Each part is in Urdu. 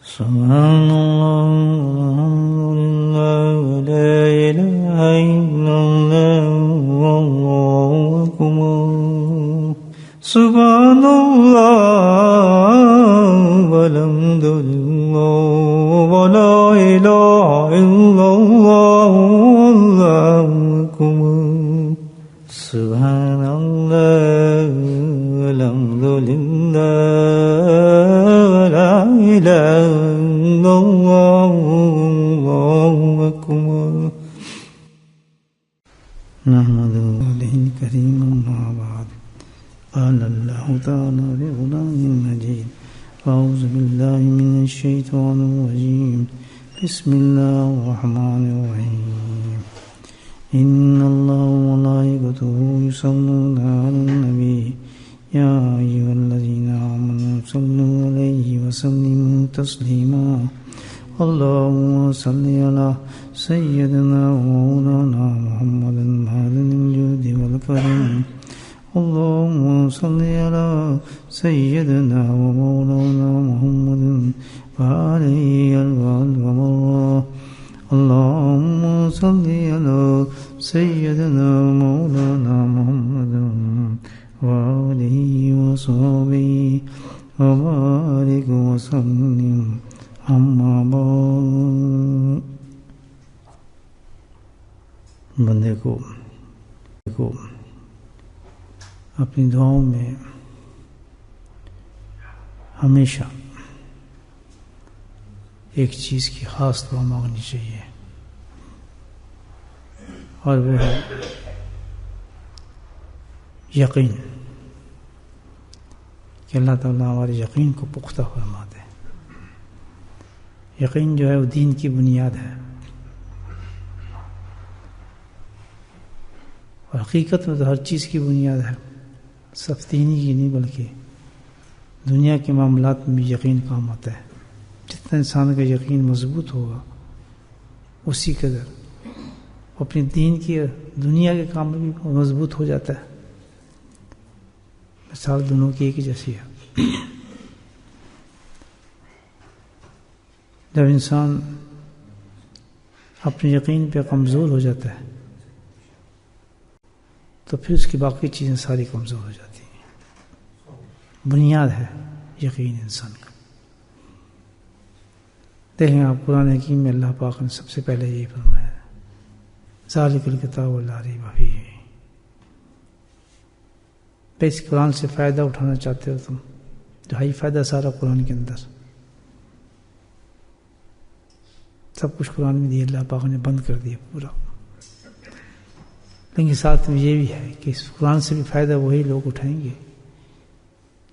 سبحان اللہ لا الہ الا اللہ واللہ اکبر سبحان اللہ والحمد للہ ولا الہ الا اللہ واللہ اکبر سبحان اللہ والحمد للہ ولا الہ الا اللہ واللہ اکبر نحمدہ الکریم اما بعد قال اللہ تعالی بقرآن مجید اعوذ باللہ من الشیطان الرجیم بسم اللہ الرحمن الرحیم ان اللہ وملائکتہ یصلون علی النبی یا ایھا الذین آمنوا صلوا علیہ وسلموا تسلیما اللهم صل على سيدنا ومولانا محمد معدن الجود والكرم اللهم صل على سيدنا ومولانا محمد وعليه الوالد اللهم صل على سيدنا ومولانا محمد وآله وصحبه وبارك وسلم اما بعد بندے کو اپنی دعاؤں میں ہمیشہ ایک چیز کی خاص دعا مانگنی چاہیے اور وہ ہے یقین کہ اللہ تعالیٰ ہمارے یقین کو پختہ فرما دے۔ یقین جو ہے وہ دین کی بنیاد ہے، اور حقیقت میں تو ہر چیز کی بنیاد ہے، صرف دینی کی نہیں بلکہ دنیا کے معاملات میں بھی یقین کام آتا ہے۔ جتنا انسان کا یقین مضبوط ہوگا اسی قدر وہ اپنی دین کی دنیا کے کام میں بھی مضبوط ہو جاتا ہے۔ مثال دونوں کی ایک ہی جیسی ہے۔ جب انسان اپنے یقین پہ کمزور ہو جاتا ہے تو پھر اس کی باقی چیزیں ساری کمزور ہو جاتی ہیں۔ بنیاد ہے یقین انسان کا۔ دیکھیں آپ قرآن حکیم میں اللہ پاک نے سب سے پہلے یہی فرمایا ہے، ذالک الکتاب لا ریب فیہ۔ اس قرآن سے فائدہ اٹھانا چاہتے ہو تم، جو ہے فائدہ سارا قرآن کے اندر، سب کچھ قرآن میں دیا، اللہ پاک نے بند کر دیا پورا۔ لیکن ساتھ میں یہ بھی ہے کہ اس قرآن سے بھی فائدہ وہی لوگ اٹھائیں گے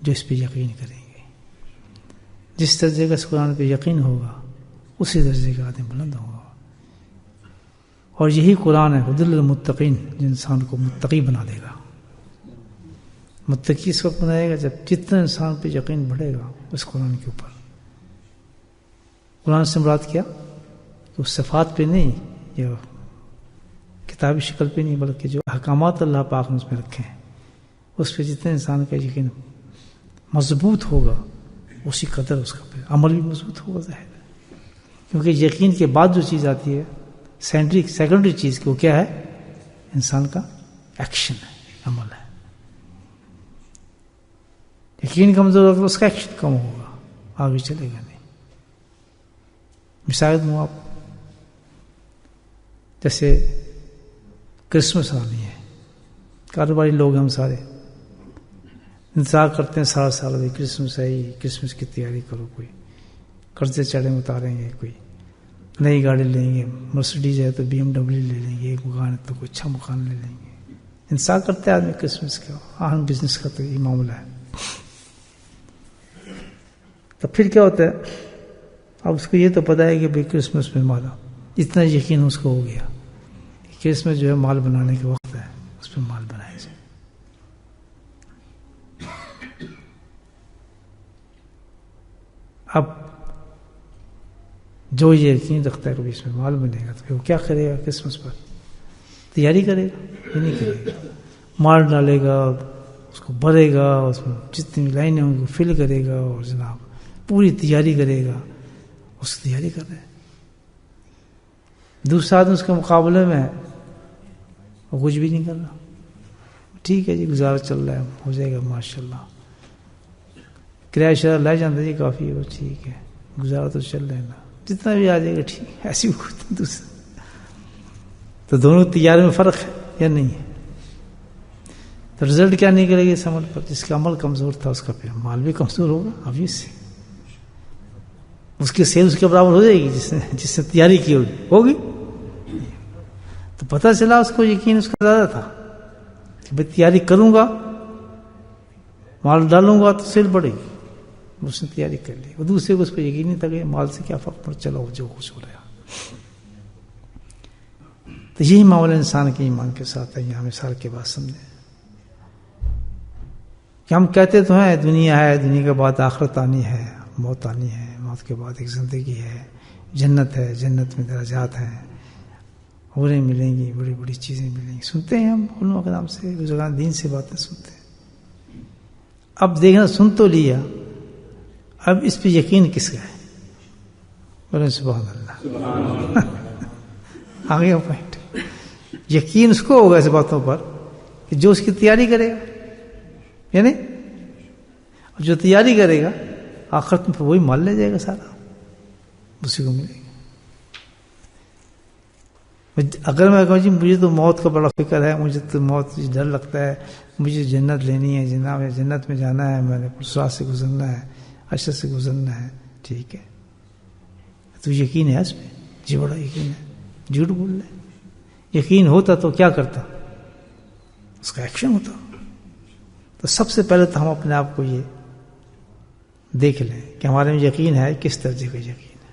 جو اس پہ یقین کریں گے۔ جس درجے کا اس قرآن پہ یقین ہوگا اسی درجے کا آدمی بلند ہوگا، اور یہی قرآن ہے ہدی للمتقین، جو انسان کو متقی بنا دے گا۔ متقی اس وقت بنائے گا جب جتنا انسان پہ یقین بڑھے گا اس قرآن کے اوپر۔ قرآن سے مراد کیا؟ تو صفات پہ نہیں یا کتابی شکل پہ نہیں، بلکہ جو احکامات اللہ پاک نے اس میں رکھے ہیں اس پہ جتنے انسان کا یقین مضبوط ہوگا اسی قدر اس کا عمل بھی مضبوط ہوگا، ظاہر ہے۔ کیونکہ یقین کے بعد جو چیز آتی ہے سیکنڈری چیز کی، وہ کیا ہے؟ انسان کا ایکشن ہے، عمل ہے۔ یقین کمزور ہوگا تو اس کا ایکشن کم ہوگا، آگے چلے گا نہیں۔ مثال دوں آپ، جیسے کرسمس آنی ہے، کاروباری لوگ ہم سارے انتظار کرتے ہیں سال سال، بھائی کرسمس ہے، کرسمس کی تیاری کرو، کوئی قرضے چڑھے اتاریں گے، کوئی نئی گاڑی لیں گے، مرسڈیز ہے تو BMW لے لیں گے، ایک مکان ہے تو کوئی اچھا مکان لے لیں گے۔ انتظار کرتے ہیں آدمی کرسمس کا، اہم بزنس کا تو یہ معاملہ ہے۔ تو پھر کیا ہوتا ہے؟ اب اس کو یہ تو پتہ ہے کہ بھائی کرسمس میں مالا، اتنا یقین اس کو ہو گیا کہ کرسمس جو ہے مال بنانے کا وقت ہے، اس پہ مال بنائے جائے۔ اب جو یہ یقین رکھتا ہے کہ اس میں مال بنے گا تو پھر وہ کیا کرے گا؟ کرسمس پر تیاری کرے گا؟ یہ نہیں کرے گا، مال ڈالے گا، اس کو بھرے گا، اس میں جتنی لائنیں ہوں گی فل کرے گا، اور جناب پوری تیاری کرے گا، اس کی تیاری کر رہے ہیں. دوسرا آدمی اس کے مقابلے میں ہے وہ کچھ بھی نہیں کر رہا. ٹھیک ہے جی گزارا چل رہا ہے ہو جائے گا ماشاء اللہ. کرایہ شرح لے جانا جی کافی ہے وہ ٹھیک ہے گزارا تو چل رہا ہے نا جتنا بھی آ جائے گا ٹھیک ہے. ایسی دوسرا تو دونوں تیاری میں فرق ہے یا نہیں ہے؟ تو رزلٹ کیا نکلے گا اس عمل پر؟ جس کا عمل کمزور تھا اس کا پھر مال بھی کمزور ہوگا obvious سے. اس کی سیل اس کے برابر ہو جائے گی جس نے تیاری کی ہوگی. تو پتہ چلا اس کو یقین اس کا زیادہ تھا کہ میں تیاری کروں گا مال ڈالوں گا تو سیل بڑھے گی. اس نے تیاری کر لی. وہ دوسرے کو اس پہ یقین نہیں تھا کہ مال سے کیا فرق پڑ چلو جو کچھ ہو رہا. تو یہی معاملہ انسان کے ایمان کے ساتھ ہے. یہاں مثال کے بعد سمجھیں کہ ہم کہتے تو ہیں دنیا ہے دنیا کے بعد آخرت آنی ہے موت آنی ہے موت کے بعد ایک زندگی ہے جنت ہے جنت میں درجات ہیں حوریں ملیں گی بڑی بڑی چیزیں ملیں گی. سنتے ہیں ہم علماء کے نام سے بزرگان دین سے باتیں سنتے ہیں. اب دیکھنا سن تو لیا اب اس پہ یقین کس کا ہے؟ بولے سبحان اللہ. آگے پوائنٹ یقین اس کو ہوگا اس باتوں پر کہ جو اس کی تیاری کرے گا یعنی جو تیاری کرے گا آخرت میں وہی مال لے جائے گا سارا اسی کو ملے گا. اگر میں کہوں جی مجھے تو موت کا بڑا فکر ہے مجھے تو موت سے ڈر لگتا ہے مجھے جنت لینی ہے جنت میں جانا ہے میں نے پرسرات سے گزرنا ہے اشر سے گزرنا ہے ٹھیک ہے تو یقین ہے اس پہ؟ جی بڑا یقین ہے. جھوٹ بول رہے. یقین ہوتا تو کیا کرتا اس کا ایکشن ہوتا. تو سب سے پہلے تو ہم اپنے آپ کو یہ دیکھ لیں کہ ہمارے میں یقین ہے کس درجے کا یقین ہے.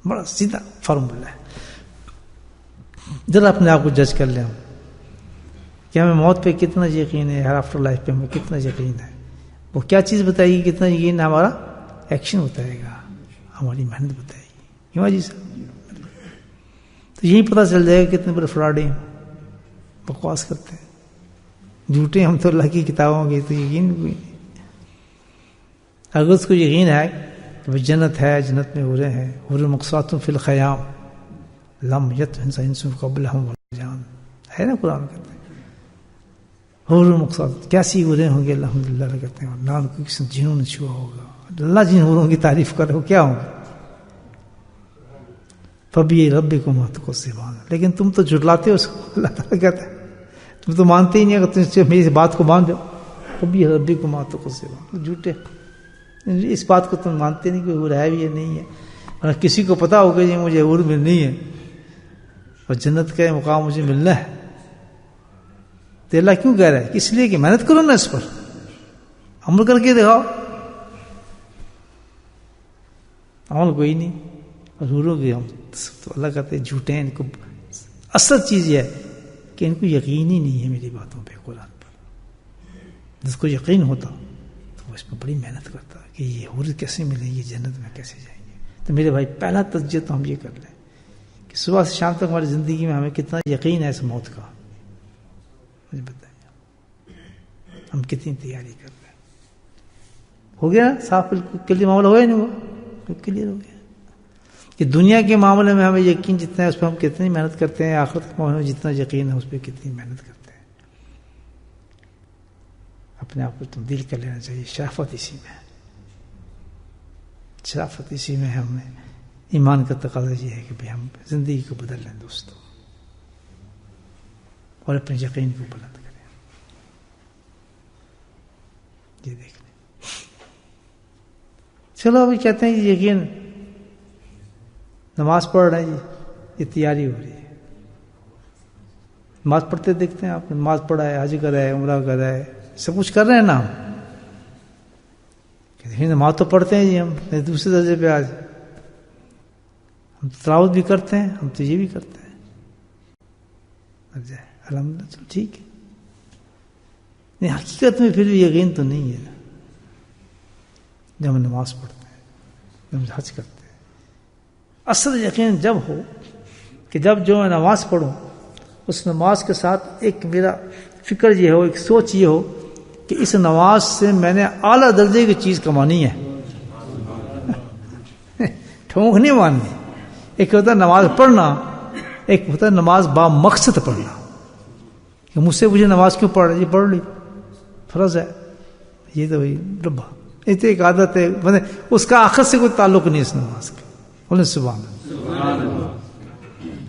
بڑا سیدھا فارمولا ہے. ذرا اپنے آپ کو جج کر لیں ہم کہ ہمیں موت پہ کتنا یقین ہے آفٹر لائف پہ ہمیں کتنا یقین ہے. وہ کیا چیز بتائے گی کتنا یقین ہے؟ ہمارا ایکشن بتائے گا ہماری محنت بتائے گی. کیوں جی صاحب تو یہی پتہ چل جائے گا کتنے بڑے فراڈ ہیں بکواس کرتے ہیں جھوٹے ہم تو اللہ کی کتابوں کے تو یقین کوئی نہیں. اگر اس کو یقین ہے کہ وہ جنت ہے جنت میں حوریں ہیں حور مقصات فی الخیام لم یطمث انس قبلہم ولا جان ہے نا قرآن کہتے ہیں حور مقصات کیسی حوریں ہوں گی الحمدللہ کہتے ہیں اور نہ کوئی کسی جنوں نے چھوا ہوگا. اللہ جن حوروں کی تعریف کرے وہ کیا ہوں گے فبی ربکما تکذبان. لیکن تم تو جھٹلاتے ہو اس کو. اللہ تعالیٰ کہتا ہے تم تو مانتے ہی نہیں اگر تم میری بات کو مان جاؤ فبی ربکما تکذبان. جھوٹے اس بات کو تم مانتے نہیں کہ حور ہے بھی یا نہیں ہے. اور کسی کو پتا ہوگا جی مجھے حور ملنی ہے اور جنت کا مقام مجھے ملنا ہے تو اللہ کیوں کہہ رہا ہے؟ اس لیے کہ محنت کرو نا اس پر عمل کر کے دکھاؤ. عمل کوئی نہیں اور حوروں کے ہم تو اللہ کہتے ہیں جھوٹے ہیں. ان کو اصل چیز یہ ہے کہ ان کو یقین ہی نہیں ہے میری باتوں پہ قرآن پر. جس کو یقین ہوتا تو وہ اس پہ بڑی محنت کرتا کہ یہ حور کیسے ملے گی جنت میں کیسے جائیں گے. تو میرے بھائی پہلا تجزیہ تو ہم یہ کر لیں کہ صبح سے شام تک ہماری زندگی میں ہمیں کتنا یقین ہے اس موت کا. مجھے بتائیے ہم کتنی تیاری کر رہے ہیں. ہو گیا صاف بالکل کلیئر معاملہ ہوا یا نہیں ہوا؟ کلیئر ہو گیا کہ دنیا کے معاملے میں ہمیں یقین جتنا ہے اس پہ ہم کتنی محنت کرتے ہیں آخرت کے معاملے میں جتنا یقین ہے اس پہ کتنی محنت کرتے ہیں. اپنے آپ کو تبدیل کر لینا چاہیے. شرافت اسی میں ہے. شرافت اسی میں ہے. ہمیں ایمان کا تقاضا یہ ہے کہ ہم زندگی کو بدل لیں دوستوں اور اپنے یقین کو بلند کریں. یہ دیکھ لیں. چلو ابھی کہتے ہیں کہ یقین نماز پڑھ رہے ہیں جی یہ تیاری ہو رہی ہے. نماز پڑھتے دیکھتے ہیں آپ نے نماز پڑھا ہے حج کر رہا ہے عمرہ کر رہا ہے سب کچھ کر رہے ہیں نا ہم. نماز تو پڑھتے ہیں جی ہم دوسرے درجے پہ آج ہم تلاوت بھی کرتے ہیں ہم تو یہ بھی کرتے ہیں. الحمدللہ چلو ٹھیک ہے. نہیں حقیقت میں پھر بھی یقین تو نہیں ہے جب ہم نماز پڑھتے ہیں جب ہم حج کرتے ہیں. اصل یقین جب ہو کہ جب جو میں نماز پڑھوں اس نماز کے ساتھ ایک میرا فکر یہ ہو ایک سوچ یہ ہو کہ اس نماز سے میں نے اعلیٰ درجے کی چیز کمانی ہے. ٹھونک نہیں ماننی. ایک ہوتا ہے نماز پڑھنا, ایک ہوتا ہے نماز با مقصد پڑھنا. کہ مجھ سے پوچھے نماز کیوں پڑھ رہے, جی پڑھ لی, فرض ہے. یہ تو بھائی ڈبا, یہ تو ایک عادت ہے, اس کا آخر سے کوئی تعلق نہیں اس نماز کا. بولے سبحان اللہ.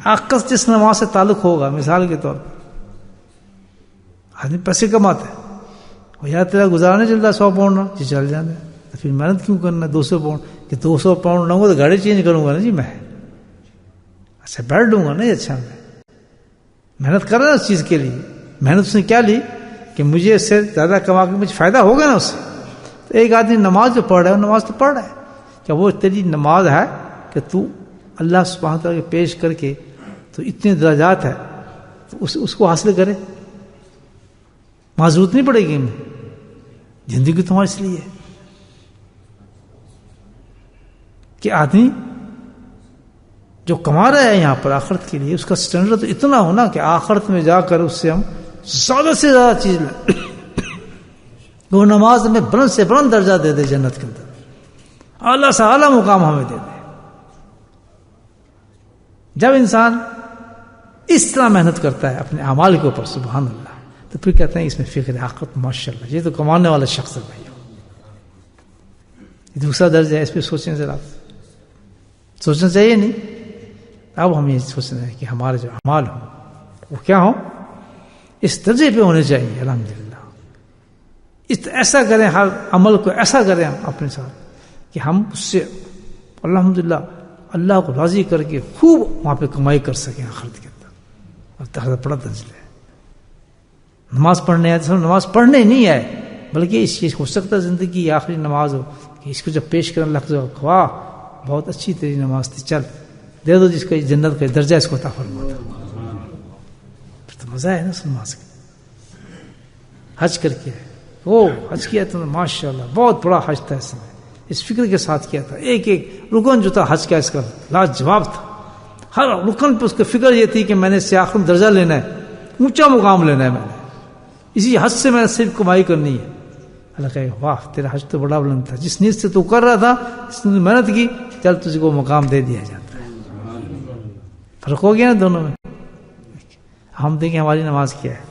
آخر جس نماز سے تعلق ہوگا, مثال کے طور پر آدمی پیسے کماتا ہے, اور یار تیرا گزارا نہیں چلتا 100 پاؤنڈ نہ, جی چل جانا ہے, تو پھر محنت کیوں کرنا 200 پاؤنڈ, کہ 200 پاؤنڈ نہ ہو تو گاڑی چینج کروں گا نا جی میں, اچھا بیٹھ لوں گا نا. اچھا میں محنت کر رہا نا اس چیز کے لیے, محنت اس نے کیا لی کہ مجھے اس سے زیادہ کما کے مجھے فائدہ ہوگا نا اس سے. تو ایک آدمی نماز جو پڑھ رہا ہے, وہ نماز تو پڑھ رہا ہے, کیا وہ تیری نماز ہے کہ تو اللہ سبحانہ تعالیٰ کے پیش کر کے تو اتنے درجات ہے تو اس کو حاصل کرے, معذورت نہیں پڑے گی ہمیں. زندگی تمہاری اس لیے ہے کہ آدمی جو کما رہا ہے یہاں پر آخرت کے لیے, اس کا سٹینڈرڈ تو اتنا ہونا کہ آخرت میں جا کر اس سے ہم زیادہ سے زیادہ چیز لیں. وہ نماز میں بلند سے بلند درجہ دے دے جنت کے اندر, اعلیٰ سے اعلیٰ مقام ہمیں دے دے. جب انسان اس طرح محنت کرتا ہے اپنے اعمال کے اوپر, سبحان اللہ, تو پھر کہتے ہیں اس میں فکر آخرت, ماشاء اللہ یہ تو کمانے والا شخص ہے بھائی. دوسرا درجہ ہے, اس پہ سوچیں ذرا, سوچنا چاہیے نہیں. اب ہم یہ سوچنا ہے کہ ہمارے جو اعمال ہوں وہ کیا ہوں, اس درجے پہ ہونے چاہیے. الحمدللہ ایسا کریں, ہر عمل کو ایسا کریں اپنے ساتھ کہ ہم اس سے الحمدللہ اللہ کو راضی کر کے خوب وہاں پہ کمائی کر سکیں آخرت کے اندر. اور بڑا درجہ ہے. نماز پڑھنے آئے تو نماز پڑھنے نہیں آئے, بلکہ اس چیز ہو سکتا ہے زندگی کی آخری نماز ہو کہ اس کو جب پیش کرنے لگتا ہو, واہ بہت اچھی تیری نماز تھی, چل دے دو جس کا جنت کا درجہ اس کو عطا فرما دو. پھر تو مزہ ہے نا اس نماز کا. حج کر کے وہ حج کیا تم نے, ماشاء اللہ بہت بڑا حج تھا, اس نے اس فکر کے ساتھ کیا تھا. ایک ایک رکن جو تھا حج کا اس کا لاجواب تھا. ہر رکن پہ اس کو فکر یہ تھی کہ میں نے اس سے آخر درجہ لینا ہے, اونچا مقام لینا ہے, میں نے اسی حج سے میں نے صرف کمائی کرنی ہے. اللہ کہے گا واہ تیرا حج تو بڑا بلند تھا, جس نیت سے تو کر رہا تھا, جس نے محنت کی, چل تجھ کو مقام دے دیا جاتا ہے. فرق ہو گیا نا دونوں میں. ہم دیکھیں ہماری نماز کیا ہے.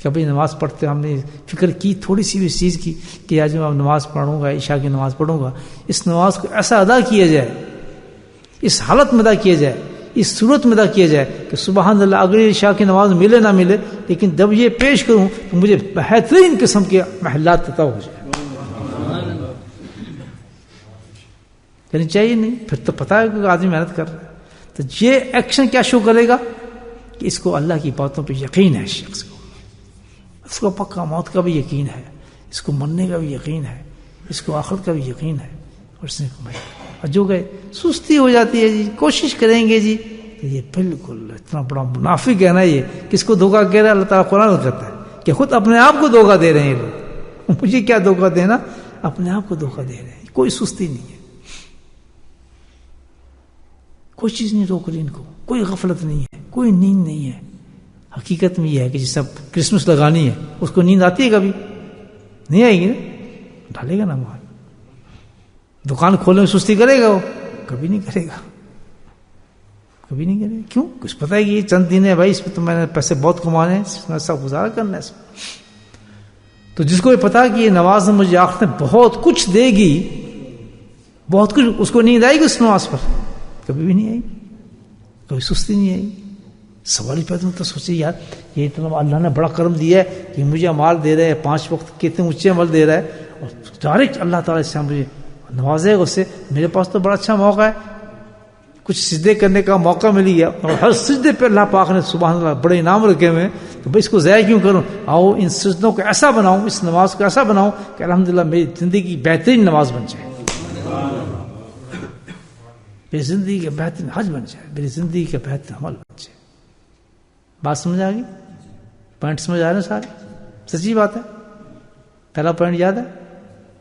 کبھی نماز پڑھتے ہم نے فکر کی تھوڑی سی بھی اس چیز کی کہ آج میں نماز پڑھوں گا, عشاء کی نماز پڑھوں گا, اس نماز کو ایسا ادا کیا جائے, اس حالت میں ادا کیا جائے, اس صورت میں ادا کیا جائے کہ سبحان اللہ اگر عشاء کی نماز ملے نہ ملے, لیکن جب یہ پیش کروں تو مجھے بہترین قسم کے محلات عطا ہو جائے. کرنی چاہیے نہیں, پھر تو پتہ ہے کہ آدمی محنت کر رہا ہے. تو یہ ایکشن کیا شو کرے گا کہ اس کو اللہ کی باتوں پہ یقین ہے, شخص کو اس کو پکا موت کا بھی یقین ہے, اس کو مرنے کا بھی یقین ہے, اس کو آخرت کا بھی یقین ہے, اور اس نے کمائی. اور جو گئے سستی ہو جاتی ہے, جی کوشش کریں گے جی, تو یہ بالکل اتنا بڑا منافق ہے نا. یہ کس کو دھوکہ کہہ رہا ہے, اللہ تعالیٰ قرآن میں کہتا ہے کہ خود اپنے آپ کو دھوکہ دے رہے ہیں یہ لوگ. مجھے کیا دھوکہ دینا, اپنے آپ کو دھوکہ دے رہے ہیں. کوئی سستی نہیں ہے, کوئی چیز نہیں روک رہی ان کو, کوئی غفلت نہیں ہے, کوئی نیند نہیں ہے. حقیقت میں یہ ہے کہ جس طرح کرسمس لگانی ہے, اس کو نیند آتی ہے کبھی نہیں آئے گی نا, ڈالے گا نا مال. دکان کھولنے میں سستی کرے گا وہ, کبھی نہیں کرے گا, کبھی نہیں کرے گا. کیوں, کچھ پتہ ہے کہ یہ چند دن ہے بھائی, اس میں تو میں نے پیسے بہت کمانے ہیں, اس میں سب گزارا کرنا ہے اس میں. تو جس کو یہ پتا کہ یہ نماز مجھے آخر میں بہت کچھ دے گی, بہت کچھ, اس کو نیند آئے گی اس نماز پر, کبھی بھی نہیں آئی, کبھی سستی نہیں آئی. سوال ہی پیدا ہوتا, سوچے یار یہ اتنا اللہ نے بڑا کرم دیا ہے کہ مجھے مال دے رہے ہیں, 5 وقت کے اتنے اونچے عمل دے رہا ہے, اور ڈائریکٹ اللہ تعالیٰ سے مجھے نوازے گا. اس سے میرے پاس تو بڑا اچھا موقع ہے, کچھ سجدے کرنے کا موقع مل گیا, اور ہر سجدے پہ اللہ پاک نے سبحان اللہ بڑے انعام رکھے ہوئے ہیں. تو بھائی اس کو ضائع کیوں کروں, آؤ ان سجدوں کو ایسا بناؤں, اس نماز کو ایسا بناؤں کہ الحمدللہ میری زندگی کی بہترین نماز بن جائے, میری زندگی کا بہترین حج بن جائے, میری زندگی کا بہترین عمل بن جائے. بات سمجھ آ گئی, پوائنٹ سمجھ آ رہے ہیں سارے, سچی بات ہے. پہلا پوائنٹ یاد ہے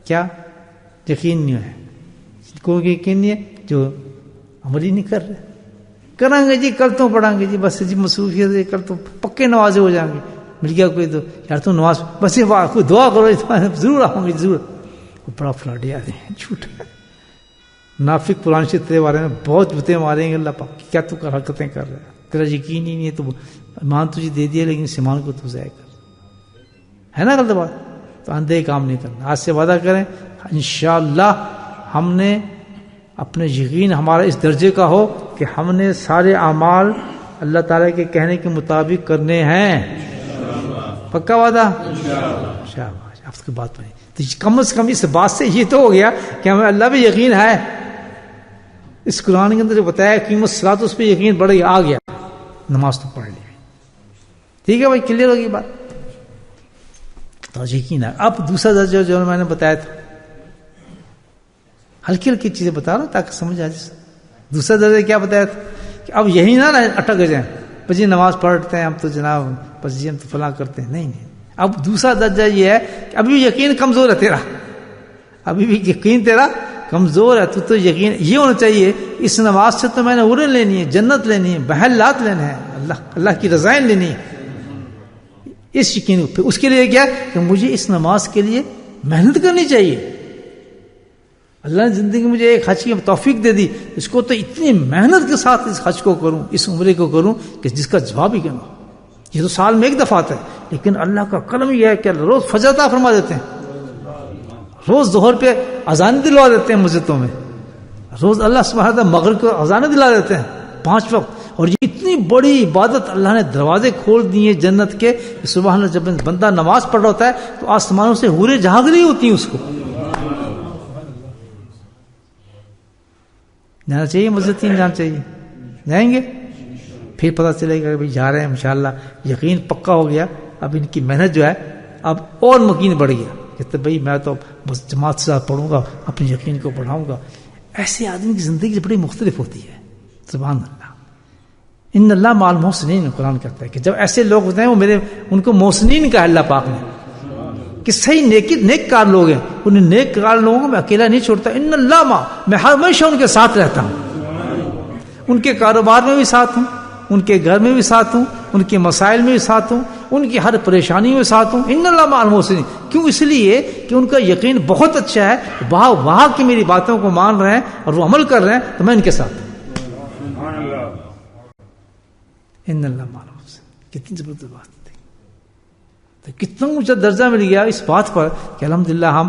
کیا, یقین نہیں ہے. کوئی یقین نہیں ہے جو عمل ہی نہیں کر رہے. کریں گے جی, کل تو پڑھیں گے جی, بس جی مصروفیت ہے, کل تو پکے نمازے ہو جائیں گے. مل گیا کوئی تو یار تو نماز, بس یہ کوئی دعا کرو ضرور آؤں گے ضرور. بڑا فلاڈی آدمی ہے, جھوٹ ہے. نافق قرآن شریف تیرے بارے میں بہت جوتے ماریں گے اللہ پاک، کیا تو حرکتیں کر رہا ہے، تیرا یقین ہی نہیں ہے، تو ایمان تجھے دے دیا لیکن اس ایمان کو تو ضائع کر، ہے نا غلط بات؟ تو اندھے کام نہیں کرنا. آج سے وعدہ کریں انشاءاللہ ہم نے اپنے یقین ہمارا اس درجے کا ہو کہ ہم نے سارے اعمال اللہ تعالیٰ کے کہنے کے مطابق کرنے ہیں. پکا وعدہ؟ شاباش، آپ کی بات بنی. تو کم از کم اس بات سے یہ تو ہو گیا کہ ہمیں اللہ پہ یقین ہے. اس قرآن کے اندر جو بتایا قیمت الصلاۃ، اس پہ یقین بڑھ گیا، آ گیا، نماز تو پڑھ لی. ٹھیک ہے بھائی، کلیئر ہوگی بات؟ تو یقین ہے. اب دوسرا درجہ جو میں نے بتایا تھا، ہلکی ہلکی چیزیں بتا رہا ہوں تاکہ سمجھ آ جائے. دوسرا درجہ کیا بتایا تھا کہ اب یہی نہ اٹک جائیں، بس جی نماز پڑھتے ہیں ہم تو جناب، بس جی ہم تو فلاں کرتے ہیں. نہیں. اب دوسرا درجہ یہ ہے کہ ابھی یقین کمزور ہے تیرا، ابھی بھی یقین تیرا کمزور ہے. تو یقین یہ ہونا چاہیے اس نماز سے تو میں نے عرن لینی ہے، جنت لینی ہے، محلات لینے ہیں، اللہ کی رضائیں لینی ہے. اس یقین پہ اس کے لیے کیا کہ مجھے اس نماز کے لیے محنت کرنی چاہیے. اللہ نے زندگی میں مجھے ایک حج کی توفیق دے دی، اس کو تو اتنی محنت کے ساتھ اس حج کو کروں، اس عمرے کو کروں کہ جس کا جواب ہی کرنا. یہ تو سال میں ایک دفعہ آتا ہے، لیکن اللہ کا کرم یہ ہے کہ روز فجر عطا فرما دیتے ہیں، روز ظہر پہ اذان دلوا دیتے ہیں مسجدوں میں، روز اللہ سبحانہ وتعالی مغرب کو اذان دلا دیتے ہیں 5 وقت. اور یہ اتنی بڑی عبادت، اللہ نے دروازے کھول دیے جنت کے. سبحان اللہ، جب بندہ نماز پڑھ رہا ہوتا ہے تو آسمانوں سے حوریں جھانک رہی ہوتی ہیں اس کو. جانا چاہیے مسجد، نہیں جانا چاہیے؟ جائیں گے، پھر پتہ چلے گا کہ بھائی جا رہے ہیں انشاءاللہ. یقین پکا ہو گیا، اب ان کی محنت جو ہے اب اور مکین بڑھ گیا کہ بھائی میں تو بس جماعت سے پڑھوں گا، اپنے یقین کو بڑھاؤں گا. ایسے آدمی کی زندگی بڑی مختلف ہوتی ہے. سبحان اللہ. ان اللہ مع المحسنین، قرآن کہتا ہے کہ جب ایسے لوگ ہوتے ہیں وہ ان کو محسنین کہا اللہ پاک نے، کہ صحیح نیک کار لوگ ہیں. انہیں نیک کار لوگوں کو میں اکیلا نہیں چھوڑتا. ان اللہ مع، میں ہمیشہ ان کے ساتھ رہتا ہوں، ان کے کاروبار میں بھی ساتھ ہوں، ان کے گھر میں بھی ساتھ ہوں، ان کے مسائل میں بھی ساتھ ہوں، ان کی ہر پریشانی میں ساتھ ہوں. ان اللہ مع المحسنین. کیوں؟ اس لیے کہ ان کا یقین بہت اچھا ہے، وہاں کی میری باتوں کو مان رہے ہیں اور وہ عمل کر رہے ہیں تو میں ان کے ساتھ ہوں. ان اللہ مع المحسنین. کتنی زبردست بات ہے. تو کتنا اونچا درجہ مل گیا اس بات پر کہ الحمدللہ ہم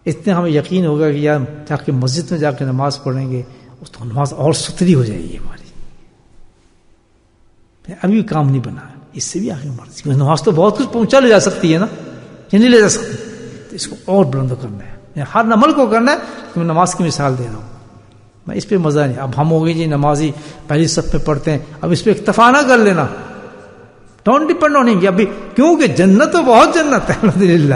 اتنے ہمیں یقین ہوگا کہ یار جا کے مسجد میں جا کے نماز پڑھیں گے تو نماز اور ستھری ہو جائے گی ہماری. ابھی کام نہیں بنا، اس سے بھی آگے مرضی، کیونکہ نماز تو بہت کچھ پہنچا لے جا سکتی ہے نا، یہ نہیں لے جا سکتی. تو اس کو اور بلند کرنا ہے، ہر عمل کو کرنا ہے. کہ میں نماز کی مثال دے رہا ہوں، میں اس پہ مزہ نہیں. اب ہم ہو گئے جی نمازی پہلی صف پہ پڑھتے ہیں، اب اس پہ اکتفا نہ کر لینا. ڈونٹ ڈپینڈ آن ہم. ابھی کیونکہ جنت تو بہت جنت ہے الحمدللہ.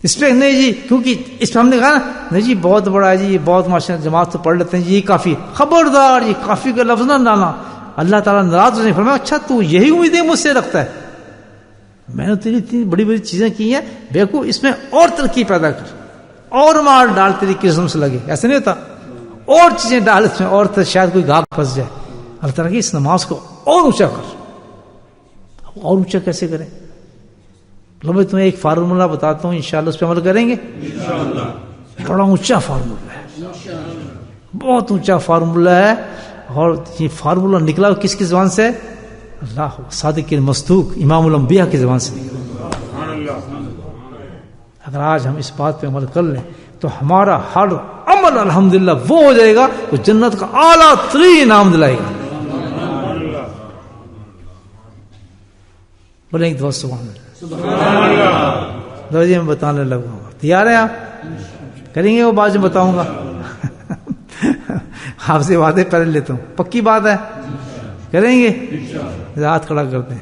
اس پہ نہیں جی کیونکہ اس پہ ہم نے کہا نا نہیں جی بہت بڑا ہے جی، یہ بہت ماشاء اللہ جماعت تو پڑھ لیتے ہیں جی، یہ کافی. خبردار، یہ کافی کا لفظ نہ ڈالنا. اللہ تعالیٰ ناراض نہیں فرمایا اچھا تو یہی امیدیں مجھ سے رکھتا ہے، میں نے تیری اتنی بڑی بڑی چیزیں کی ہیں، بیوقوف اس میں اور ترقی پیدا کر، اور مال ڈال تیری قسم سے لگے. ایسا نہیں ہوتا، اور چیزیں ڈال اس میں، اور شاید کوئی گاہک پھنس جائے. اللہ تعالیٰ کی اس نماز کو اور اونچا کر. اور اونچا کیسے کریں؟ لو میں تمہیں ایک فارمولہ بتاتا ہوں، انشاءاللہ اس پہ عمل کریں گے. بڑا اونچا فارمولہ ہے، بہت اونچا فارمولہ ہے. اور یہ فارمولہ نکلا کس کی زبان سے؟ اللہ صادق المصدوق امام الانبیاء کی زبان سے نکلا. اگر آج ہم اس بات پہ عمل کر لیں تو ہمارا ہر عمل الحمدللہ وہ ہو جائے گا تو جنت کا اعلیٰ ترین نام دلائے گا. بولیں ایک دوست سبحان اللہ. لو جی میں بتانے لگوں گا، تیار ہیں آپ؟ کریں گے وہ بات جو بتاؤں گا. آپ سے وعدے پہلے لیتا ہوں، پکی بات ہے، کریں گے. ہاتھ کھڑا کرتے ہیں.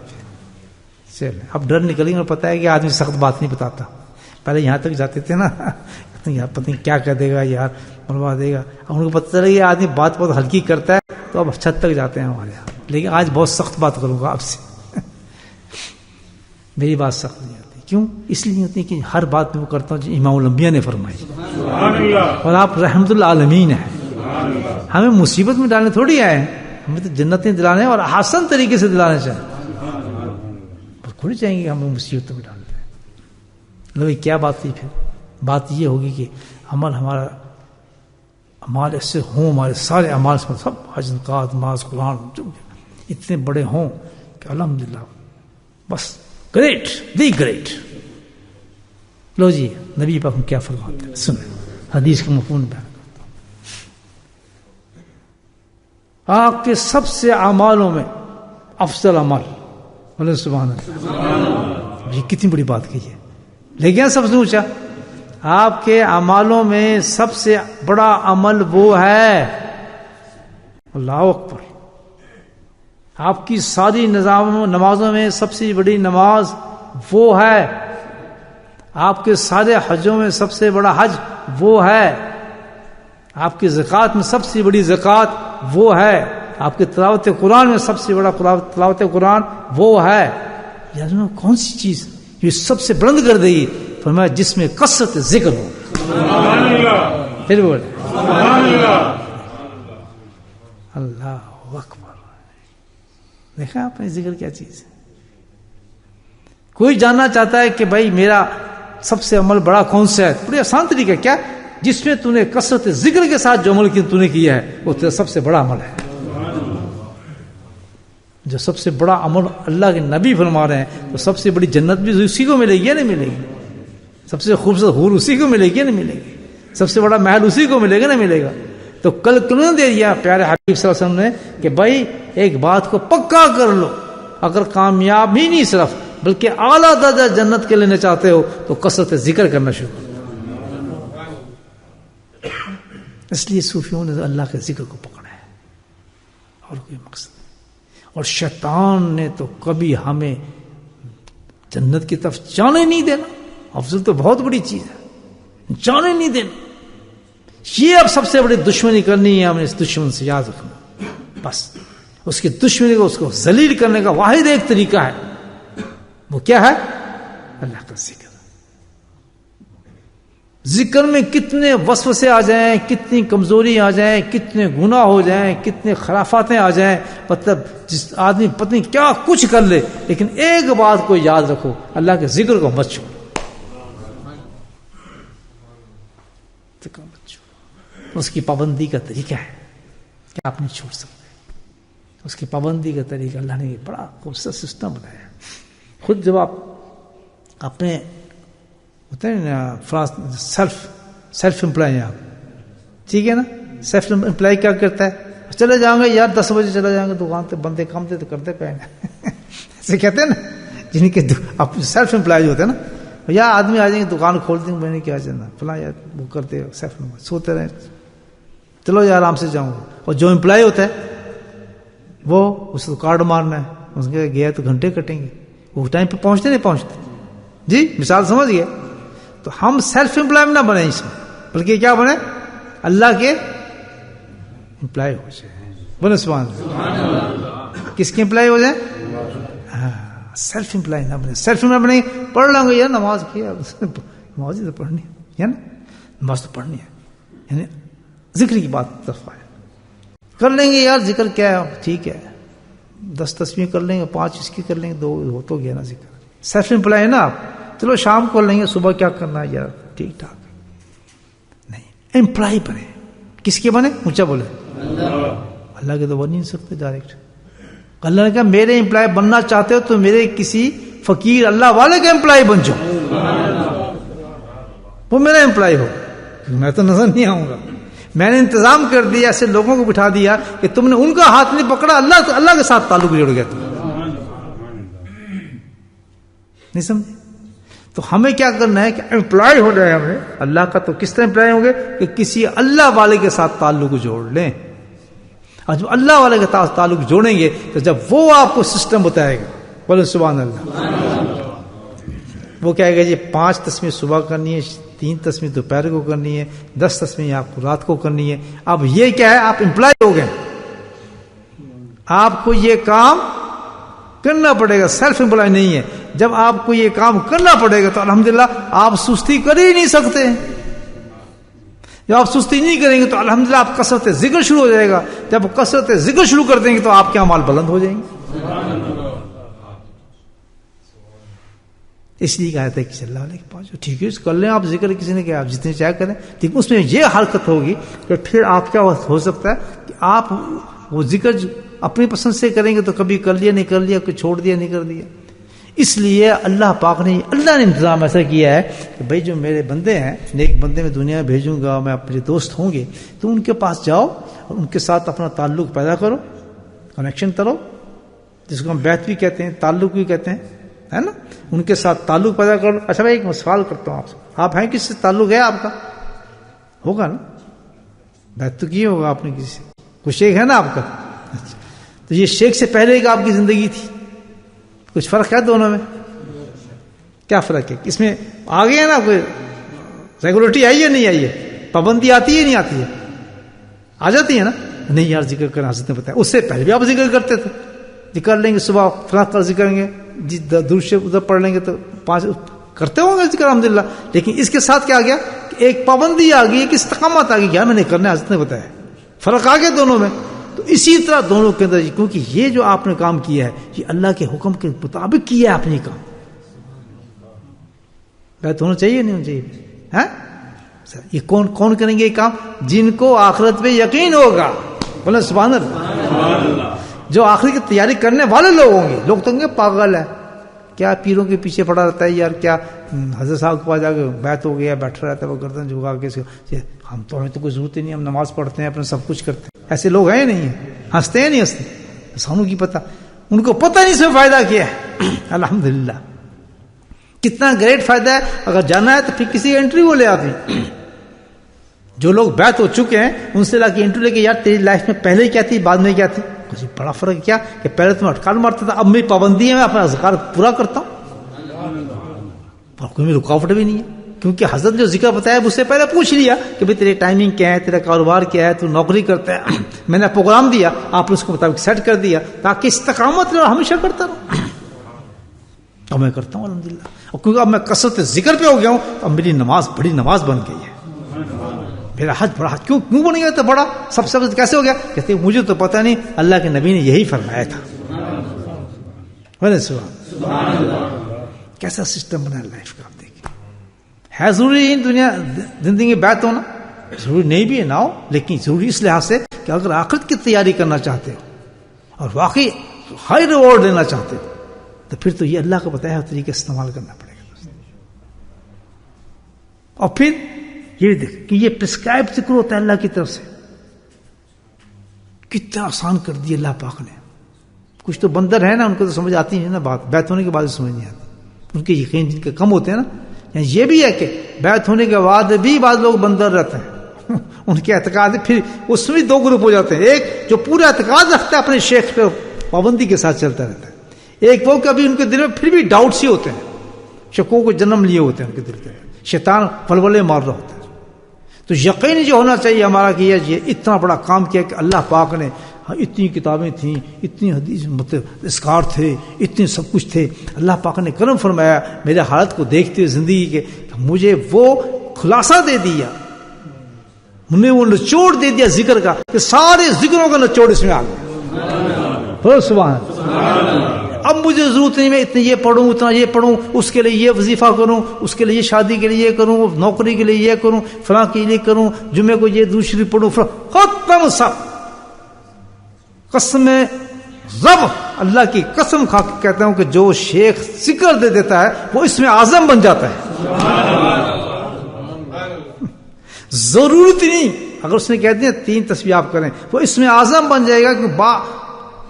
چلیں اب ڈر نکلیں گے، اور پتہ ہے کہ آدمی سخت بات نہیں بتاتا. پہلے یہاں تک جاتے تھے نا، یار پتہ نہیں کیا کہہ دے گا یار، مروا دے گا. اب ان کو پتہ چلے یہ آدمی بات بہت ہلکی کرتا ہے تو اب چھت تک جاتے ہیں ہمارے یہاں. لیکن آج بہت سخت بات کروں گا آپ سے. میری بات سخت نہیں ہوتی. کیوں؟ اس لیے ہوتی کہ ہر بات میں وہ کرتا ہوں جو امام الانبیاء نے فرمائی. اور آپ رحمت العالمین ہیں. ہمیں مصیبت میں ڈالنے تھوڑی آئے ہیں، ہمیں تو جنتیں دلانے اور آسان طریقے سے دلانے چاہیے. تھوڑی چاہیں گے ہمیں مصیبتوں میں ڈالنے. کیا بات تھی پھر؟ بات یہ ہوگی کہ عمل ہمارا اعمال ایسے ہوں، ہمارے سارے اعمال سب حج زکات نماز قرآن اتنے بڑے ہوں کہ الحمدللہ بس گریٹ دی گریٹ. لو جی نبی پاک کیا فرماتے ہیں سنیں، حدیث کا مفہوم بیان کرتا ہوں. آپ کے سب سے اعمالوں میں افضل عمل، بولے سبحان اللہ. یہ کتنی بڑی بات کہی ہے، لیکن سب سے اونچا آپ کے اعمالوں میں سب سے بڑا عمل وہ ہے، اللہ اکبر. آپ کی ساری نمازوں میں سب سے بڑی نماز وہ ہے، آپ کے سارے حجوں میں سب سے بڑا حج وہ ہے، آپ کی زکوٰۃ میں سب سے بڑی زکوٰۃ وہ ہے، آپ کی تلاوت قرآن میں سب سے بڑا تلاوت قرآن وہ ہے. یار کون سی چیز یہ سب سے بلند کر دے گی؟ فرمایا جس میں کثرت ذکر ہو. پھر بول اللہ اکبر. دیکھا آپ نے ذکر کیا چیز ہے. کوئی جاننا چاہتا ہے کہ بھائی میرا سب سے عمل بڑا کون سا ہے، بڑی آسان طریقہ کیا، جس میں تو نے کثرت ذکر کے ساتھ جو عمل تو نے کیا ہے وہ تیرا سب سے بڑا عمل ہے. جو سب سے بڑا عمل اللہ کے نبی فرما رہے ہیں تو سب سے بڑی جنت بھی اسی کو ملے گی یا نہیں ملے گی؟ سب سے خوبصورت حور اسی کو ملے گی یا نہیں ملے گی؟ سب سے بڑا محل اسی کو ملے گا نہیں ملے گا؟ تو کل کیوں دے دیا پیارے حبیب صلی اللہ علیہ وسلم نے کہ بھائی ایک بات کو پکا کر لو، اگر کامیاب ہی نہیں صرف بلکہ اعلیٰ درجہ جنت کے لینا چاہتے ہو تو کثرت ذکر کرنا شروع کرو. اس لیے صوفیوں نے اللہ کے ذکر کو پکڑا ہے اور کوئی مقصد نہیں. اور شیطان نے تو کبھی ہمیں جنت کی طرف جانے نہیں دینا. افضل تو بہت بڑی چیز ہے، جانے نہیں دینا. یہ اب سب سے بڑی دشمنی کرنی ہے، ہم نے اس دشمن سے یاد رکھنا. بس اس کی دشمنی کو، اس کو ذلیل کرنے کا واحد ایک طریقہ ہے، وہ کیا ہے؟ اللہ کا ذکر. ذکر میں کتنے وسوسے آ جائیں، کتنی کمزوری آ جائیں، کتنے گناہ ہو جائیں، کتنے خرافاتیں آ جائیں، مطلب جس آدمی پتنی کیا کچھ کر لے، لیکن ایک بات کو یاد رکھو، اللہ کے ذکر کو مت چھوڑو. اس کی پابندی کا طریقہ ہے کہ آپ نہیں چھوڑ سکتے. اس کی پابندی کا طریقہ اللہ نے بڑا خوبصورت سسٹم بنایا. خود جب آپ اپنے ہوتے ہیں نا سیلف امپلائی ہیں آپ، ٹھیک ہے نا، سیلف امپلائی کیا کرتا ہے، چلے جائیں گے یار 10 بجے چلے جائیں گے دکان پہ، بندے کام دے تو کرتے پہ ایسے کہتے ہیں نا جن کے سیلف امپلائی ہوتے ہیں نا، یا آدمی آ جائیں گے دکان کھول دیں گے، میں نے کیا جانا فلاں یار وہ کرتے سیلف امپلائی، سوتے رہے چلو یار آرام سے جاؤں گا. اور جو امپلائی ہوتا ہے وہ اس کو کارڈ مارنا ہے، اس کے گیا تو گھنٹے کٹیں گے، وہ ٹائم پہ پہنچتے نہیں پہنچتے. جی مثال سمجھ گئے؟ تو ہم سیلف امپلائی نہ بنے اس میں، بلکہ کیا بنے؟ اللہ کے امپلائی ہو جائے. بولے سبحان اللہ. کس کے امپلائی ہو جائے؟ ہاں، سیلف امپلائی نہ بنے. سیلف امپلائی بنے پڑھ لیں گے یار نماز کیا، نماز ہی تو پڑھنی ہے نا، نماز تو پڑھنی ہے، یعنی ذکر کی بات طرف آئے کر لیں گے یار. ذکر کیا ہے؟ ٹھیک ہے 10 تسبیح کر لیں گے، 5 اس کی کر لیں گے، 2 ہو تو گیا نا ذکر. سیلف امپلائی ہے نا آپ، چلو شام کو لیں گے، صبح کیا کرنا ہے یار ٹھیک ٹھاک. نہیں، امپلائی بنے. کس کے بنے؟ اونچا بولے. اللہ کے تو بن نہیں سکتے ڈائریکٹ. اللہ نے کہا میرے امپلائی بننا چاہتے ہو تو میرے کسی فقیر اللہ والے کے امپلائی بن جاؤ، وہ میرا امپلائی ہو. میں تو نظر نہیں آؤں گا. میں نے انتظام کر دیا، ایسے لوگوں کو بٹھا دیا کہ تم نے ان کا ہاتھ نہیں پکڑا، اللہ کے ساتھ تعلق جڑ گیا. تم نہیں سمجھے؟ تو ہمیں کیا کرنا ہے کہ امپلائی ہو جائے ہمیں اللہ کا. تو کس طرح امپلائی ہوں گے کہ کسی اللہ والے کے ساتھ تعلق جوڑ لیں. اور جب اللہ والے کے ساتھ تعلق جوڑیں گے تو جب وہ آپ کو سسٹم بتائے گا، بولے سبحان اللہ، وہ کہے گا جی 5 تسبیح صبح کرنی ہے، 3 تسبیح دوپہر کو کرنی ہے، 10 تسبیح آپ کو رات کو کرنی ہے. اب یہ کیا ہے؟ آپ امپلائی ہو گئے، آپ کو یہ کام کرنا پڑے گا. سیلف امپلائی نہیں ہے. جب آپ کو یہ کام کرنا پڑے گا تو الحمدللہ آپ سستی کر ہی نہیں سکتے. جب آپ سستی نہیں کریں گے تو الحمدللہ آپ کثرت ذکر شروع ہو جائے گا. جب کثرت ذکر شروع کر دیں گے تو آپ کے اعمال بلند ہو جائیں گے. اس لیے کہا ہے کہ اللہ علیہ کے پاس ٹھیک ہے کر لیں آپ ذکر، کسی نے کہا آپ جتنے چاہے کریں، لیکن اس میں یہ حرکت ہوگی کہ پھر آپ کیا ہو سکتا ہے کہ آپ وہ ذکر اپنی پسند سے کریں گے تو کبھی کر لیا نہیں کر لیا، کوئی چھوڑ دیا نہیں کر دیا. اس لیے اللہ پاک نے انتظام ایسا کیا ہے کہ بھائی جو میرے بندے ہیں، نیک بندے میں دنیا میں بھیجوں گا، میں اپنے دوست ہوں گے، تو ان کے پاس جاؤ اور ان کے ساتھ اپنا تعلق پیدا کرو، کنیکشن کرو، جس کو ہم بیعت بھی کہتے ہیں، تعلق بھی کہتے ہیں، ہے نا. ان کے ساتھ تعلق پیدا کرو. اچھا بھائی ایک سوال کرتا ہوں آپ سے، آپ ہیں کس سے تعلق ہے آپ کا؟ ہوگا نا، بیعت تو کی ہوگا آپ نے کسی سے، کوئی شیخ ہے نا آپ کا. اچھا تو یہ شیخ سے پہلے کی آپ کی زندگی تھی، کچھ فرق ہے دونوں میں؟ کیا فرق ہے؟ اس میں آ گیا نا کوئی ریگولرٹی آئی ہے نہیں آئی ہے؟ پابندی آتی ہے نہیں آتی ہے؟ آ جاتی ہے نا. نہیں یار ذکر کرنا حضرت نے بتایا، اس سے پہلے بھی آپ ذکر کرتے تھے، ذکر لیں گے صبح فلاں کر ذکر لیں گے، درود شریف ادھر پڑھ لیں گے تو 5 کرتے ہوں گے ذکر الحمدللہ. لیکن اس کے ساتھ کیا آ گیا کہ ایک پابندی آ گئی، ایک استقامت آ گئی، کیا میں نے کرنا ہے، حضرت نے بتایا. فرق آ گیا دونوں میں. تو اسی طرح دونوں کے اندر، کیونکہ یہ جو آپ نے کام کیا ہے یہ اللہ کے حکم کے مطابق کیا ہے آپ نے کام. بیعت ہونا چاہیے نہیں ہونا چاہیے؟ ہاں یہ کون کریں گے یہ کام؟ جن کو آخرت پہ یقین ہوگا. بولے سبحان اللہ. جو آخرت کی تیاری کرنے والے لوگ ہوں گے. لوگ تو ہوں گے پاگل ہے، کیا پیروں کے پیچھے پڑا رہتا ہے یار، کیا حضرت صاحب کے پاس جا کے بیعت ہو گیا بیٹھا رہتا ہے وہ گردن جھکا کے، ہم تو ہمیں تو کوئی ضرورت ہی نہیں، ہم نماز پڑھتے ہیں اپنا سب کچھ کرتے ہیں. ایسے لوگ ہیں نہیں ہیں، ہنستے ہیں نہیں ہنستے، سانوں کی پتہ، ان کو پتہ نہیں اس میں فائدہ کیا ہے. الحمدللہ کتنا گریٹ فائدہ ہے. اگر جانا ہے تو پھر کسی انٹرویو لے آتی. جو لوگ بیعت ہو چکے ہیں ان سے لا کے انٹرویو لے کے، یار تیری لائف میں پہلے کیا تھی بعد میں کیا تھی؟ بڑا فرق کیا کہ پہلے تو میں اٹکال مارتا تھا، اب میری پابندی ہے، میں اپنا اذکار پورا کرتا ہوں، کوئی رکاوٹ بھی نہیں ہے. کیونکہ حضرت جو ذکر بتایا اس سے پہلے پوچھ لیا کہ بھئی تیری ٹائمنگ کیا ہے، تیرا کاروبار کیا ہے، تو نوکری کرتا ہے. میں نے پروگرام دیا، آپ نے اس کے مطابق سیٹ کر دیا تاکہ استقامت رہے، ہمیشہ کرتا رہو. اور میں کرتا ہوں الحمدللہ. اور کیونکہ اب میں کثرت ذکر پہ ہو گیا ہوں، اب میری نماز بڑی نماز بن گئی ہے. میرا حج بڑا حج کیوں بن گیا تو بڑا سب سے کیسے ہو گیا؟ کہتے مجھے تو پتہ نہیں، اللہ کے نبی نے یہی فرمایا تھا. کیسا سسٹم بنا لائف کا. آپ دیکھیں ہے ضروری دنیا زندگی میں بیعت ہونا، ضروری نہیں بھی ہے نہ ہو، لیکن ضروری اس لحاظ سے کہ اگر آخرت کی تیاری کرنا چاہتے ہو اور واقعی ہائی ریوارڈ لینا چاہتے ہو تو پھر تو یہ اللہ کا بتایا ہوا طریقہ استعمال کرنا پڑے گا. اور پھر یہ بھی دیکھ کہ یہ پرسکرائب ذکر ہوتا ہے اللہ کی طرف سے، کتنا آسان کر دیا اللہ پاک نے. کچھ تو بندر ہے نا، ان کو تو سمجھ آتی نہیں نا بات، بیعت ہونے کے بعد سمجھ نہیں آتی. ان کے یقین جن کے کم ہوتے ہیں نا، یعنی یہ بھی ہے کہ بیعت ہونے کے بعد بھی بعض لوگ بندر رہتے ہیں. ان کے اعتقاد پھر اس میں 2 گروپ ہو جاتے ہیں. ایک جو پورا اعتقاد رکھتا ہے اپنے شیخ پہ، پابندی کے ساتھ چلتا رہتا ہے. ایک وہ کبھی ان کے دل میں پھر بھی ڈاؤٹس ہی ہوتے ہیں، شکوں کو جنم لیے ہوتے ہیں ان کے دل کے، شیطان ولولے مار رہا ہوتا ہے. تو یقین جو ہونا چاہیے ہمارا کہ یہ اتنا بڑا کام کیا کہ اللہ پاک نے، اتنی کتابیں تھیں، اتنی حدیث مطلب اسکار تھے، اتنے سب کچھ تھے، اللہ پاک نے کرم فرمایا میرے حالت کو دیکھتے ہوئے زندگی کے، مجھے وہ خلاصہ دے دیا، مجھے وہ نچوڑ دے دیا ذکر کا کہ سارے ذکروں کا نچوڑ اس میں آ گیا. سبحان اللہ. اب مجھے ضرورت نہیں میں اتنا یہ پڑھوں اتنا یہ پڑھوں، اس کے لیے یہ وظیفہ کروں، اس کے لیے یہ شادی کے لیے یہ کروں، نوکری کے لیے یہ کروں، فلاں کے لیے کروں، جمعے کو یہ دوسری پڑھوں، ختم سب. قسم رب اللہ کی قسم کھا کے کہتا ہوں کہ جو شیخ ذکر دے دیتا ہے وہ اس میں اعظم بن جاتا ہے. ضرورت نہیں اگر اس نے کہہ دیا 3 تسبیح آپ کریں، وہ اس میں اعظم بن جائے گا کہ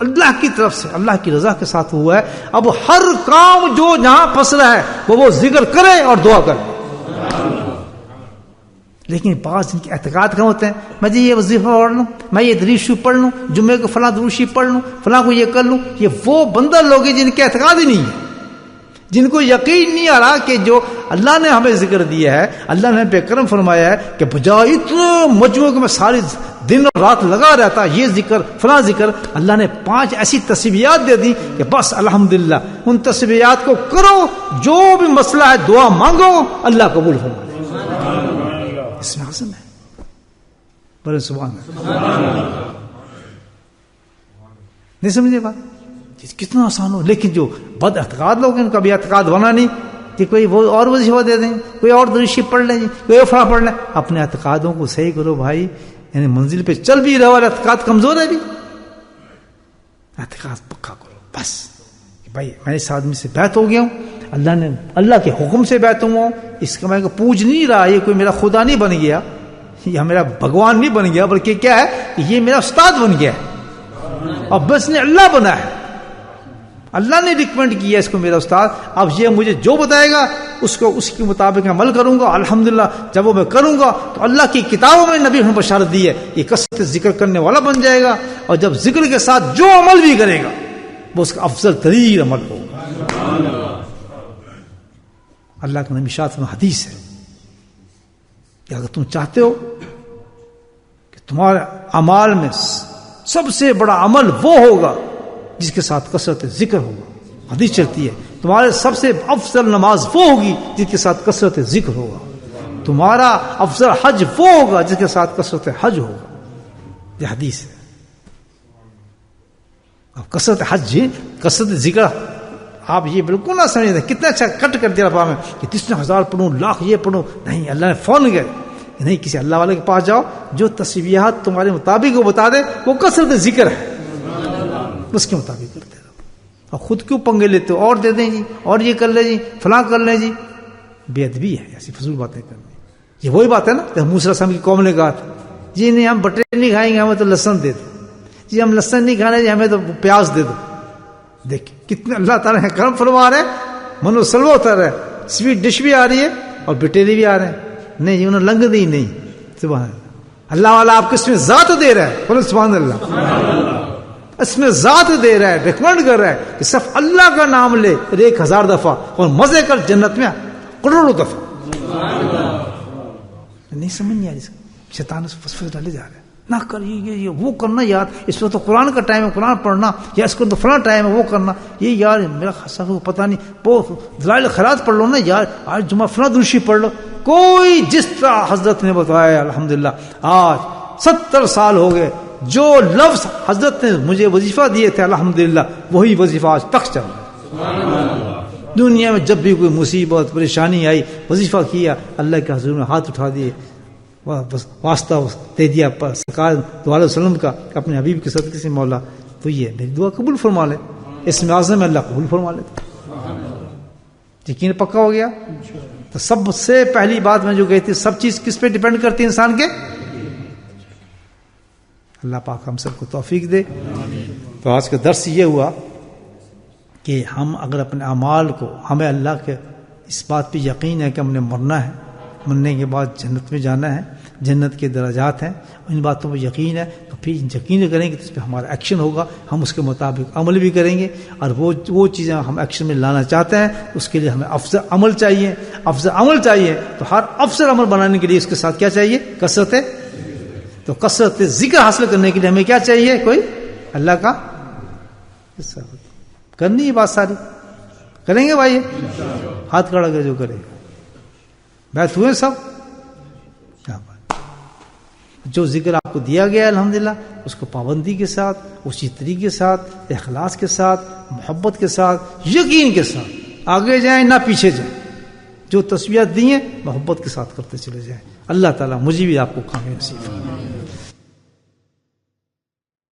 اللہ کی طرف سے اللہ کی رضا کے ساتھ ہوا ہے. اب ہر کام جو جہاں پھنس رہا ہے وہ ذکر کرے اور دعا کرے. لیکن بعض ان کے اعتقاد کم ہوتے ہیں، میں جی یہ وظیفہ پڑھ لوں، میں یہ دریشو پڑھ لوں، جمعے کو فلاں دروشی پڑھ لوں، فلاں کو یہ کر لوں. یہ وہ بندر لوگ ہیں جن کے اعتقاد ہی نہیں ہے، جن کو یقین نہیں آ رہا کہ جو اللہ نے ہمیں ذکر دیا ہے، اللہ نے بے کرم فرمایا ہے کہ بجائے اتنے مجموعے کو میں ساری دن اور رات لگا رہتا یہ ذکر فلاں ذکر، اللہ نے 5 ایسی تسبیحات دے دی کہ بس الحمدللہ ان تسبیحات کو کرو، جو بھی مسئلہ ہے دعا مانگو، اللہ قبول فرمائے. اس میں عظم ہے. بڑے سبحان اللہ. نہیں سمجھے بات؟ کتنا آسان ہو. لیکن جو بد اعتقاد لوگ ہیں ان کا بھی اعتقاد بنا نہیں، کہ کوئی وہ اور وظیفہ دے دیں، کوئی اور درشی پڑھ لیں جی، کوئی اور فلاں پڑھ لیں. اپنے اعتقادوں کو صحیح کرو بھائی. یعنی منزل پہ چل بھی رہو اور اعتقاد کمزور ہے بھی، اعتقاد پکا کرو بس. بھائی میں اس آدمی سے بیعت ہو گیا ہوں، اللہ کے حکم سے بیعت ہوا ہوں، اس کا میں پوج نہیں رہا، یہ کوئی میرا خدا نہیں بن گیا یا میرا بھگوان نہیں بن گیا، بلکہ کیا ہے کہ یہ میرا استاد بن گیا ہے اور بس نے اللہ بنا ہے، اللہ نے ریکمینڈ کیا اس کو میرا استاد. اب یہ مجھے جو بتائے گا اس کے مطابق عمل کروں گا. الحمدللہ جب وہ میں کروں گا تو اللہ کی کتابوں میں نبی نے بشارت دی ہے یہ کثرت ذکر کرنے والا بن جائے گا، اور جب ذکر کے ساتھ جو عمل بھی کرے گا وہ اس کا افضل ترین عمل ہوگا. اللہ کا نبی ارشاد میں حدیث ہے کہ اگر تم چاہتے ہو کہ تمہارے اعمال میں سب سے بڑا عمل وہ ہوگا جس کے ساتھ کثرت ذکر ہوگا، حدیث چلتی ہے تمہارے سب سے افضل نماز وہ ہوگی جس کے ساتھ کثرت ذکر ہوگا، تمہارا افضل حج وہ ہوگا جس کے ساتھ کثرت حج ہوگا. یہ حدیث ہے. اب کثرت حج کثرت ذکر آپ یہ بالکل نہ سمجھیں کتنا اچھا کٹ کر دیا رفا میں کہ 3,000 پڑھوں، لاکھ یہ پڑھوں. نہیں، اللہ نے فون گئے نہیں، کسی اللہ والے کے پاس جاؤ جو تسبیحات تمہارے مطابق وہ بتا دے، وہ کثرت ذکر ہے، اس کے مطابق کرتے رہو. اور خود کیوں پنگے لیتے ہو، اور دے دیں جی، اور یہ کر لیں جی، فلاں کر لیں جی. بے ادبی ہے ایسی فضول باتیں کرنی. یہ وہی بات ہے نا کہ موسیٰ علیہ السلام کی قوم نے کہا تھا جی نہیں ہم بٹے نہیں کھائیں گے، ہمیں تو لہسن دے دو. جی ہم لہسن نہیں کھانے جی، ہمیں تو پیاز دے دو. دیکھ کتنے اللہ تعالیٰ نے کرم فرما رہے ہیں، منو سلوا اتر رہا ہے، سویٹ ڈش بھی آ رہی ہے اور بٹیری بھی آ رہے ہیں. نہیں جی انہوں نے لنگ دی نہیں. سبحان اللہ. اللہ والا آپ کو اس میں ذات دے رہا ہے، بولو سبحان اللہ. اس میں ذات دے رہا ہے، ریکمینڈ کر رہا ہے کہ صرف اللہ کا نام لے 1000 دفعہ اور مزے کر جنت میں کروڑوں دفعہ. نہیں سمجھ نہیں آ رہی، شیطان اس فسفس ڈالے جا رہے ہیں. نہ کر یہ وہ کرنا یار، اس وقت تو قرآن کا ٹائم ہے قرآن پڑھنا، یا اس کو تو فلاں ٹائم ہے وہ کرنا. یہ یار میرا خاصا کو پتہ نہیں، وہ دلائل خیرات پڑھ لو نا یار، آج جمعہ فلاں درشی پڑھ لو. کوئی جس طرح حضرت نے بتایا الحمدللہ آج 70 سال ہو گئے، جو لفظ حضرت نے مجھے وظیفہ دیے تھے الحمدللہ وہی وظیفہ آج تک چل رہا ہے. دنیا میں جب بھی کوئی مصیبت پریشانی آئی وظیفہ کیا، اللہ کے حضور میں ہاتھ اٹھا دیے، واسطہ دے دیا سرکار دو علیہ وسلم کا اپنے حبیب کے صدقے سے مولا تو یہ میری دعا قبول فرما لے. اس میں اعظم اللہ قبول فرما لے. یقین پکا ہو گیا. تو سب سے پہلی بات میں جو کہی تھی، سب چیز کس پہ ڈیپینڈ کرتی ہے انسان کے؟ اللہ پاک ہم سب کو توفیق دے. تو آج کا درس یہ ہوا کہ ہم اگر اپنے اعمال کو، ہمیں اللہ کے اس بات پہ یقین ہے کہ ہم نے مرنا ہے، مرنے کے بعد جنت میں جانا ہے، جنت کے درجات ہیں، ان باتوں پہ یقین ہے، تو پھر یقین کریں گے تو اس پہ ہمارا ایکشن ہوگا، ہم اس کے مطابق عمل بھی کریں گے. اور وہ چیزیں ہم ایکشن میں لانا چاہتے ہیں اس کے لیے ہمیں افضل عمل چاہیے. افضل عمل چاہیے تو ہر افضل عمل بنانے کے لیے اس کے ساتھ کیا چاہیے؟ کثرت. تو کثرت ذکر حاصل کرنے کے لیے ہمیں کیا چاہیے؟ کوئی اللہ کا کرنی ہے. بات ساری کریں گے بھائی، ہاتھ کھڑا کر جو کرے. بیٹھ ہوئے سب، جو ذکر آپ کو دیا گیا الحمدللہ اس کو پابندی کے ساتھ، اسی طریقے کے ساتھ، اخلاص کے ساتھ، محبت کے ساتھ، یقین کے ساتھ آگے جائیں نہ پیچھے جائیں. جو تسبیحات دی ہیں محبت کے ساتھ کرتے چلے جائیں. اللہ تعالیٰ مجھے بھی آپ کو کامیابی نصیب فرمائے.